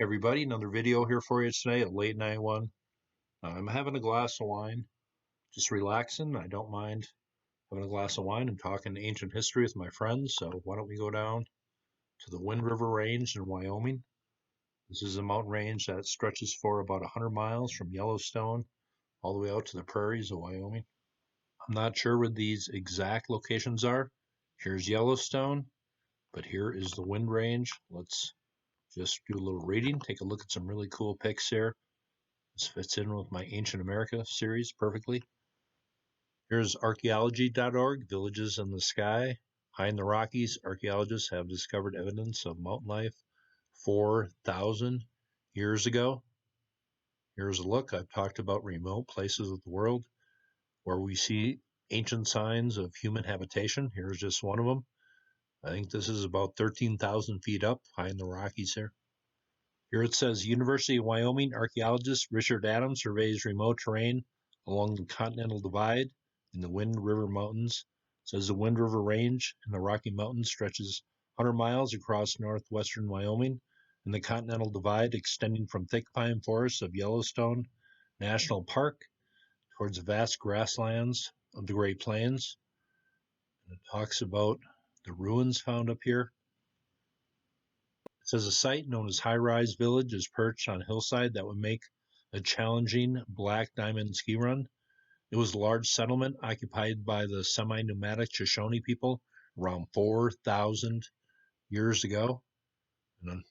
Everybody, another video here for you today, a late night one. I'm having a glass of wine, just relaxing. I don't mind having a glass of wine and talking ancient history with my friends. So why don't we go down to the Wind River Range in Wyoming? This is a mountain range that stretches for about 100 miles from Yellowstone all the way out to the prairies of Wyoming. I'm not sure where these exact locations are. Here's Yellowstone, but here is the Wind Range. Let's just do a little reading, take a look at some really cool pics here. This fits in with my Ancient America series perfectly. Here's Archaeology.org, Villages in the Sky. High in the Rockies, archaeologists have discovered evidence of mountain life 4,000 years ago. Here's a look. I've talked about remote places of the world where we see ancient signs of human habitation. Here's just one of them. I think this is about 13,000 feet up, high in the Rockies here. Here it says, University of Wyoming archaeologist Richard Adams surveys remote terrain along the Continental Divide in the Wind River Mountains. It says the Wind River Range in the Rocky Mountains stretches 100 miles across northwestern Wyoming, and the Continental Divide extending from thick pine forests of Yellowstone National Park towards the vast grasslands of the Great Plains. And it talks about the ruins found up here. It says a site known as High Rise Village is perched on a hillside that would make a challenging black diamond ski run. It was a large settlement occupied by the semi-nomadic Shoshone people around 4,000 years ago. And it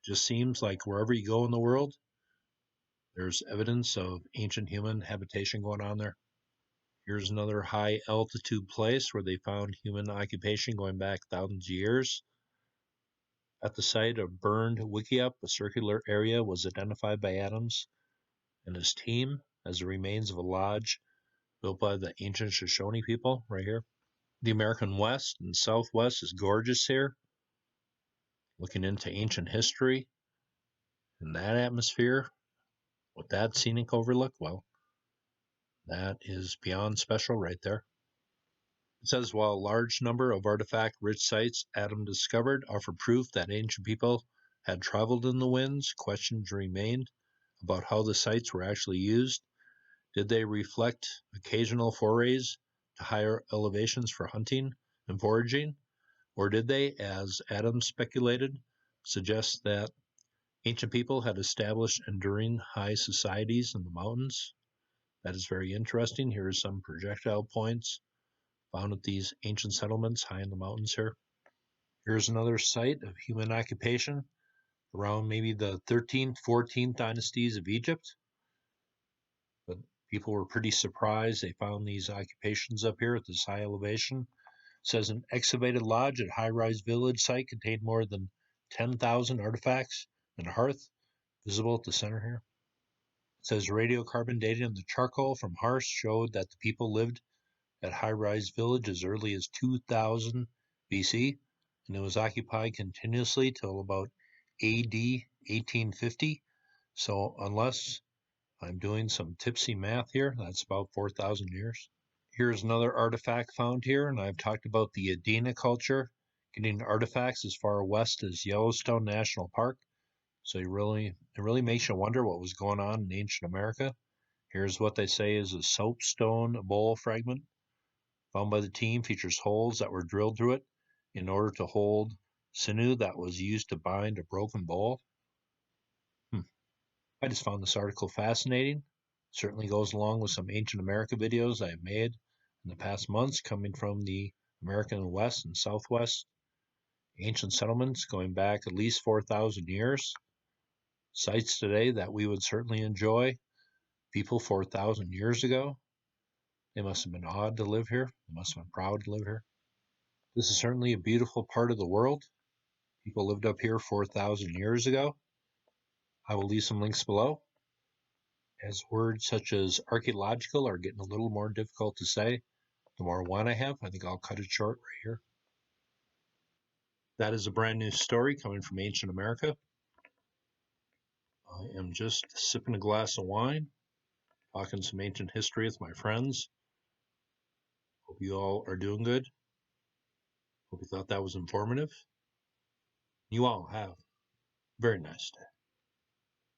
just seems like wherever you go in the world, there's evidence of ancient human habitation going on there. Here's another high altitude place where they found human occupation going back thousands of years. At the site of burned Wickiup, a circular area was identified by Adams and his team as the remains of a lodge built by the ancient Shoshone people right here. The American West and Southwest is gorgeous here. Looking into ancient history and that atmosphere with that scenic overlook, well, that is beyond special right there. It says, while a large number of artifact-rich sites Adam discovered offer proof that ancient people had traveled in the winds, questions remained about how the sites were actually used. Did they reflect occasional forays to higher elevations for hunting and foraging? Or did they, as Adam speculated, suggest that ancient people had established enduring high societies in the mountains? That is very interesting. Here are some projectile points found at these ancient settlements high in the mountains here. Here's another site of human occupation around maybe the 13th, 14th dynasties of Egypt. But people were pretty surprised they found these occupations up here at this high elevation. It says an excavated lodge at High Rise Village site contained more than 10,000 artifacts and a hearth visible at the center here. It says radiocarbon dating of the charcoal from hearths showed that the people lived at High Rise Village as early as 2000 BC, and it was occupied continuously till about AD 1850. So unless I'm doing some tipsy math here, that's about 4,000 years. Here's another artifact found here, and I've talked about the Adena culture, getting artifacts as far west as Yellowstone National Park. So it really makes you wonder what was going on in ancient America. Here's what they say is a soapstone bowl fragment found by the team, features holes that were drilled through it in order to hold sinew that was used to bind a broken bowl. I just found this article fascinating. Certainly goes along with some ancient America videos I have made in the past months coming from the American West and Southwest. Ancient settlements going back at least 4,000 years. Sites today that we would certainly enjoy. People 4,000 years ago. They must have been awed to live here. They must have been proud to live here. This is certainly a beautiful part of the world. People lived up here 4,000 years ago. I will leave some links below. As words such as archaeological are getting a little more difficult to say, the more wine I have, I think I'll cut it short right here. That is a brand new story coming from ancient America. I am just sipping a glass of wine, talking some ancient history with my friends. Hope you all are doing good. Hope you thought that was informative. You all have a very nice day.